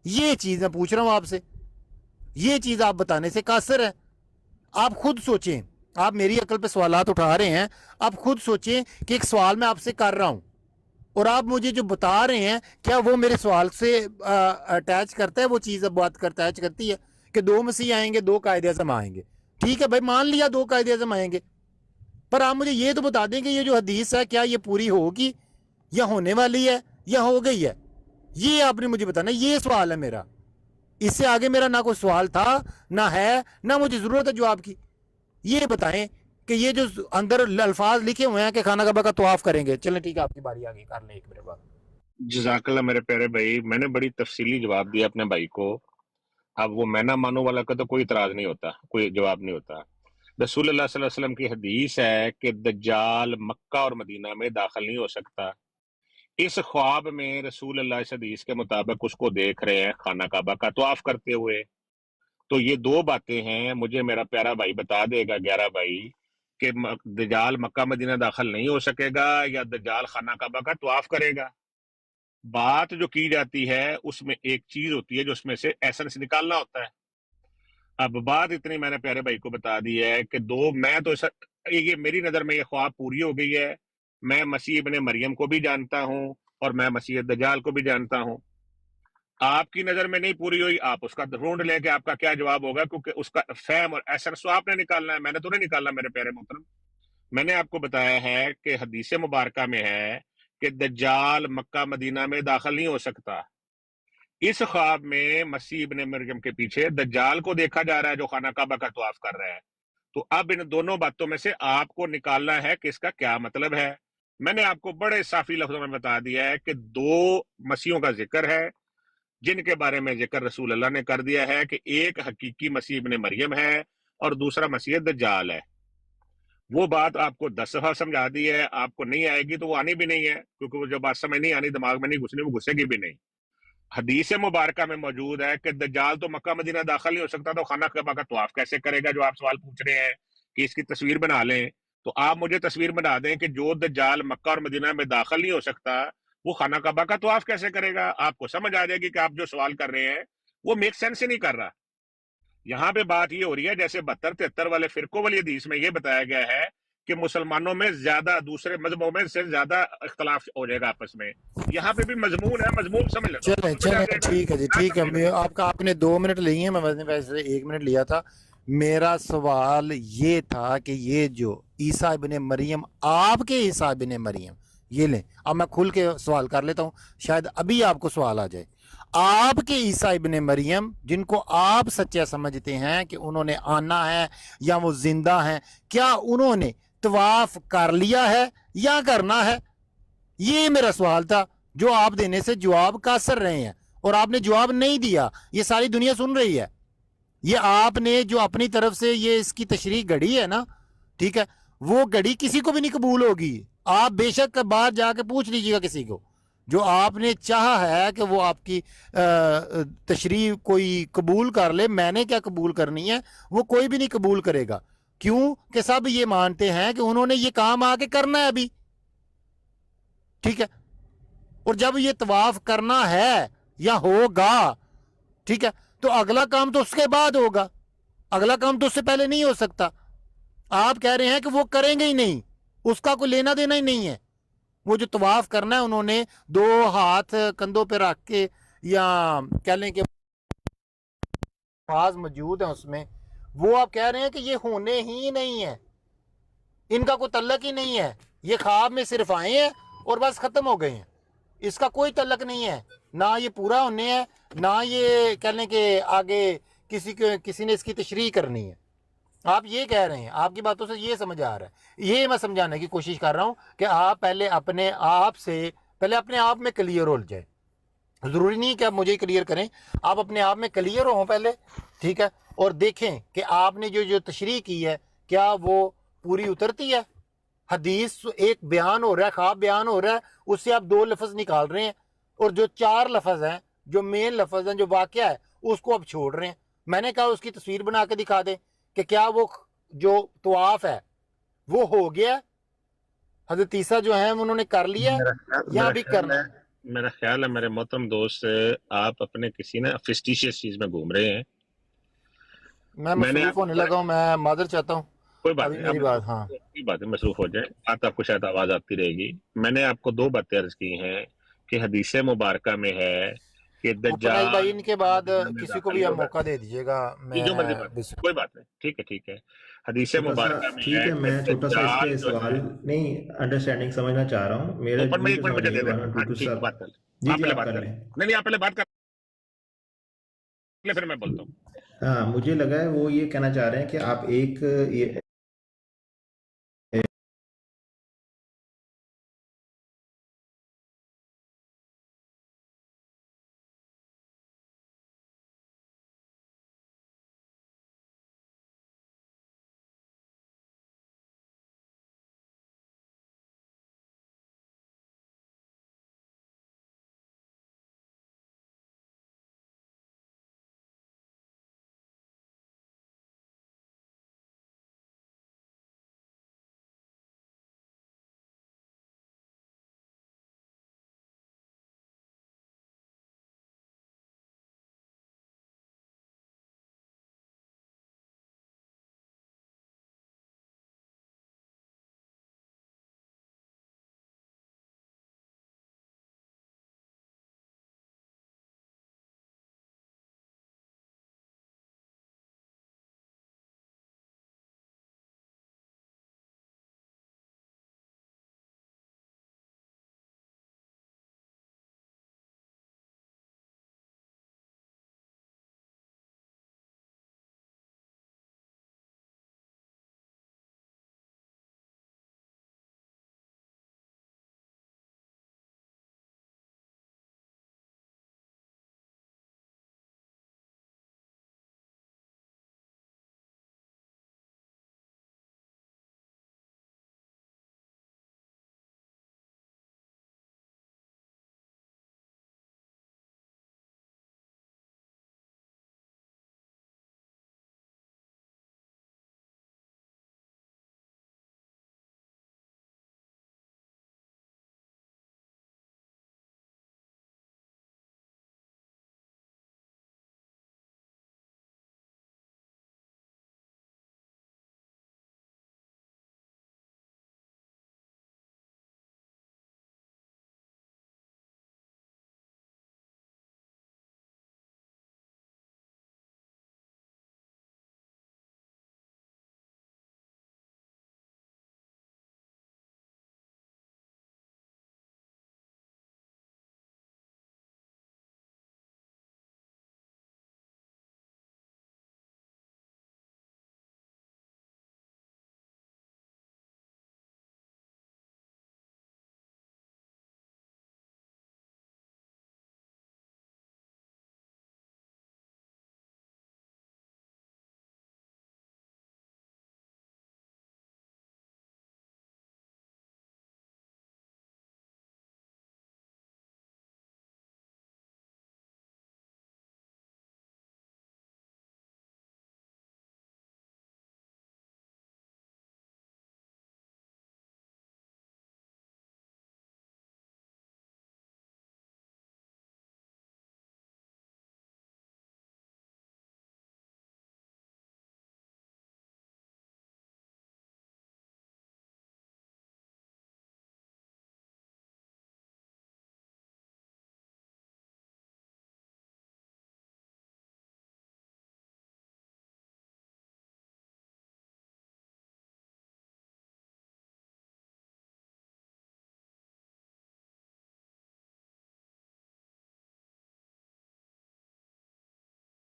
یہ چیز میں پوچھ رہا ہوں آپ سے، یہ چیز آپ بتانے سے قاصر ہے. آپ خود سوچیں، آپ میری عقل پہ سوالات اٹھا رہے ہیں، آپ خود سوچیں کہ ایک سوال میں آپ سے کر رہا ہوں اور آپ مجھے جو بتا رہے ہیں کیا وہ میرے سوال سے اٹیچ کرتا ہے، وہ چیز اب بات اٹیچ کرتی ہے کہ 2 مسیح آئیں گے، 2 قائد اعظم آئیں گے. ٹھیک ہے بھائی، مان لیا 2 قائد اعظم آئیں گے، پر آپ مجھے یہ تو بتا دیں کہ یہ جو حدیث ہے کیا یہ پوری ہوگی یا ہونے والی ہے یا ہو گئی ہے، یہ آپ نے مجھے بتانا. یہ سوال ہے میرا، اس سے آگے میرا نہ کوئی سوال تھا نہ ہے، نہ مجھے ضرورت ہے جواب کی. یہ بتائیں کہ یہ جو اندر الفاظ لکھے ہوئے ہیں کہ خانہ کعبہ کا طواف کریں گے. چلیں ٹھیک ہے، آپ کی باری آگے کر لیں 1 منٹ بعد. جزاک اللہ میرے پیارے بھائی، میں نے بڑی تفصیلی جواب دیا اپنے بھائی کو. اب وہ میں نہ مانو والا کا تو کوئی اعتراض نہیں ہوتا، کوئی جواب نہیں ہوتا. رسول اللہ صلی اللہ علیہ وسلم کی حدیث ہے کہ دجال مکہ اور مدینہ میں داخل نہیں ہو سکتا. اس خواب میں رسول اللہ اس حدیث کے مطابق اس کو دیکھ رہے ہیں خانہ کعبہ کا طواف کرتے ہوئے. تو یہ 2 باتیں ہیں، مجھے میرا پیارا بھائی بتا دے گا 11 بھائی کہ دجال مکہ مدینہ داخل نہیں ہو سکے گا یا دجال خانہ کعبہ کا طواف کرے گا. بات جو کی جاتی ہے اس میں ایک چیز ہوتی ہے جو اس میں سے ایسنس نکالنا ہوتا ہے. اب بات اتنی میں نے پیارے بھائی کو بتا دی ہے کہ میں تو یہ میری نظر میں یہ خواب پوری ہو گئی ہے. میں مسیح ابن مریم کو بھی جانتا ہوں اور میں مسیح دجال کو بھی جانتا ہوں. آپ کی نظر میں نہیں پوری ہوئی، آپ اس کا ڈھونڈ لیں کہ آپ کا کیا جواب ہوگا، کیونکہ اس کا فہم اور ایسنس تو آپ نے نکالنا ہے، میں نے تو نہیں نکالنا میرے پیارے محترم. میں نے آپ کو بتایا ہے کہ حدیث مبارکہ میں ہے کہ دجال مکہ مدینہ میں داخل نہیں ہو سکتا. اس خواب میں مسیح ابن مریم کے پیچھے دجال کو دیکھا جا رہا ہے جو خانہ کعبہ کا طواف کر رہا ہے. تو اب ان دونوں باتوں میں سے آپ کو نکالنا ہے کہ اس کا کیا مطلب ہے. میں نے آپ کو بڑے صافی لفظوں میں بتا دیا ہے کہ 2 مسیحوں کا ذکر ہے جن کے بارے میں ذکر رسول اللہ نے کر دیا ہے کہ ایک حقیقی مسیح ابن مریم ہے اور دوسرا مسیح دجال ہے. وہ بات آپ کو 10 دفعہ سمجھا دی ہے، آپ کو نہیں آئے گی تو وہ آنی بھی نہیں ہے، کیونکہ وہ جو بات سمجھ نہیں آنی، دماغ میں نہیں گھسنی، وہ گھسے گی بھی نہیں. حدیث مبارکہ میں موجود ہے کہ دجال تو مکہ مدینہ داخل نہیں ہو سکتا، تو خانہ کعبہ کا طواف کیسے کرے گا؟ جو آپ سوال پوچھ رہے ہیں کہ اس کی تصویر بنا لیں، تو آپ مجھے تصویر بنا دیں کہ جو دجال مکہ اور مدینہ میں داخل نہیں ہو سکتا وہ خانہ کعبہ کا طواف کیسے کرے گا. آپ کو سمجھ آ جائے گی کہ آپ جو سوال کر رہے ہیں وہ میک سینس ہی نہیں کر رہا. یہاں پہ بات یہ ہو رہی ہے جیسے 72-73 والے فرقوں والی حدیث میں یہ بتایا گیا ہے کہ مسلمانوں میں زیادہ دوسرے مذہبوں میں سے زیادہ اختلاف ہو جائے گا آپس میں. یہاں پہ بھی مضمون ہے, مضمون سمجھ لیتا ہوں. چلیں ٹھیک ہے جی, ٹھیک ہے. آپ نے 2 منٹ لیے ہیں, میں ویسے 1 منٹ لیا تھا. میرا سوال یہ تھا کہ یہ جو عیسیٰ ابن مریم, آپ کے عیسیٰ ابن مریم, یہ لیں, اب میں کھل کے سوال کر لیتا ہوں, شاید ابھی آپ کو سوال آ جائے. آپ کے عیسیٰ ابن مریم جن کو آپ سچا سمجھتے ہیں کہ انہوں نے آنا ہے یا وہ زندہ ہیں, کیا انہوں نے طواف کر لیا ہے یا کرنا ہے؟ یہ میرا سوال تھا جو آپ دینے سے جواب قاصر رہے ہیں, اور آپ نے جواب نہیں دیا. یہ ساری دنیا سن رہی ہے. یہ آپ نے جو اپنی طرف سے یہ اس کی تشریح گھڑی ہے نا, ٹھیک ہے, وہ گھڑی کسی کو بھی نہیں قبول ہوگی. آپ بے شک باہر جا کے پوچھ لیجیے گا کسی کو. جو آپ نے چاہا ہے کہ وہ آپ کی تشریح کوئی قبول کر لے, میں نے کیا قبول کرنی ہے, وہ کوئی بھی نہیں قبول کرے گا. کیوں کہ سب یہ مانتے ہیں کہ انہوں نے یہ کام آگے کرنا ہے ابھی, ٹھیک ہے. اور جب یہ طواف کرنا ہے یا ہوگا, ٹھیک ہے, تو اگلا کام تو اس کے بعد ہوگا, اگلا کام تو اس سے پہلے نہیں ہو سکتا. آپ کہہ رہے ہیں کہ وہ کریں گے ہی نہیں, اس کا کوئی لینا دینا ہی نہیں ہے. وہ جو طواف کرنا ہے انہوں نے 2 ہاتھ کندھوں پہ رکھ کے, یا کہہ لیں کہ آواز موجود ہے اس میں, وہ آپ کہہ رہے ہیں کہ یہ ہونے ہی نہیں ہے, ان کا کوئی تعلق ہی نہیں ہے, یہ خواب میں صرف آئے ہیں اور بس ختم ہو گئے ہیں. اس کا کوئی تعلق نہیں ہے, نہ یہ پورا ہونے ہے, نہ یہ کہہ لیں کہ آگے کسی نے اس کی تشریح کرنی ہے. آپ یہ کہہ رہے ہیں, آپ کی باتوں سے یہ سمجھ آ رہا ہے. یہ میں سمجھانے کی کوشش کر رہا ہوں کہ آپ پہلے اپنے آپ میں کلیئر ہو جائے. ضروری نہیں کہ آپ مجھے کلیئر کریں, آپ اپنے آپ میں کلیئر ہوں پہلے, ٹھیک ہے, اور دیکھیں کہ آپ نے جو تشریح کی ہے کیا وہ پوری اترتی ہے. حدیث ایک بیان ہو رہا ہے, خواب بیان ہو رہا ہے, اس سے آپ 2 لفظ نکال رہے ہیں, اور جو 4 لفظ ہیں, جو مین لفظ ہیں, جو واقعہ ہے, اس کو آپ چھوڑ رہے ہیں. میں نے کہا اس کی تصویر بنا کے دکھا دیں کہ کیا وہ جو طواف ہے وہ ہو گیا. حضرت عیسیٰ جو ہیں انہوں نے کر لیا یا ابھی کرنا. میرا خیال ہے میرے محترم دوست, آپ اپنے کسی نا فسٹیشیس چیز میں گھوم رہے ہیں. میں مصروف ہونے لگا ہوں, میں معذرت چاہتا ہوں. کوئی بات ابھی نہیں, میری بات, ہاں کوئی بات نہیں, مصروف ہو جائیں, آپ کو شاید آواز آتی رہے گی. میں نے آپ کو 2 باتیں عرض کی ہیں کہ حدیث مبارکہ میں ہے کہ پناہی بھائی, ان کے بعد کسی کو بھی آپ دجال موقع دے دیجیے گا. جو مرضی بات, کوئی بات نہیں, ٹھیک ہے. حدیث مبارکہ میں ٹھیک ہے, میں چھوٹا سا اس دجال پہ جو سوال ہے, نہیں انڈرسٹینڈنگ سمجھنا چاہ رہا ہوں. میرا اوپن میں 1 منٹ مجھے دے دیں. ہاں ٹھیک, بات کر لیں. جی آپ جی پہلے آپ بات کر کر لیں. لیں. نہیں, آپ پہلے بات کر لیں, پھر میں بولتا ہوں. ہاں, مجھے لگا ہے وہ یہ کہنا چاہ رہے ہیں کہ آپ ایک